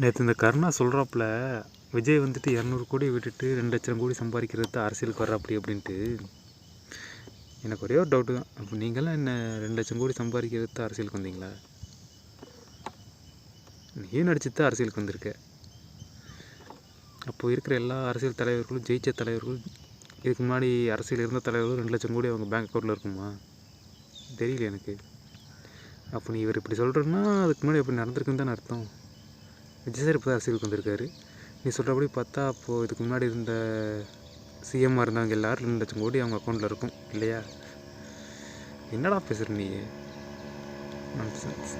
நேற்று இந்த கருணா சொல்கிறாப்புல விஜய் வந்துட்டு 200 கோடி விட்டுட்டு 2 லட்சம் கோடி சம்பாதிக்கிறது அரசியலுக்கு வர்றாப்படி அப்படின்ட்டு. எனக்கு ஒரே ஒரு டவுட்டு தான், அப்போ நீங்களாம் என்ன 2 லட்சம் கோடி சம்பாதிக்கிறது அரசியலுக்கு வந்தீங்களா? நீயும் நடிச்சுட்டு தான் அரசியலுக்கு வந்திருக்க. அப்போது இருக்கிற எல்லா அரசியல் தலைவர்களும், ஜெயிச்ச தலைவர்கள், இதுக்கு முன்னாடி அரசியல் இருந்த தலைவர்களும் 2 லட்சம் கோடி அவங்க பேங்க் அக்கௌண்ட்டில் இருக்குமா? தெரியல எனக்கு. அப்போ நீ இவர் இப்படி சொல்கிறேன்னா அதுக்கு முன்னாடி எப்படி நடந்திருக்குன்னு தானே அர்த்தம். விஜய் சார் இப்போ அரசியலுக்கு வந்திருக்காரு. நீ சொல்கிறபடி பார்த்தா அப்போது இதுக்கு முன்னாடி இருந்த சிஎம்மாக இருந்தவங்க எல்லோரும் 2 லட்சம் கோடி அவங்க அக்கௌண்ட்டில் இருக்கும் இல்லையா? என்னடா பேசுகிற நீ? நான்சென்ஸ்.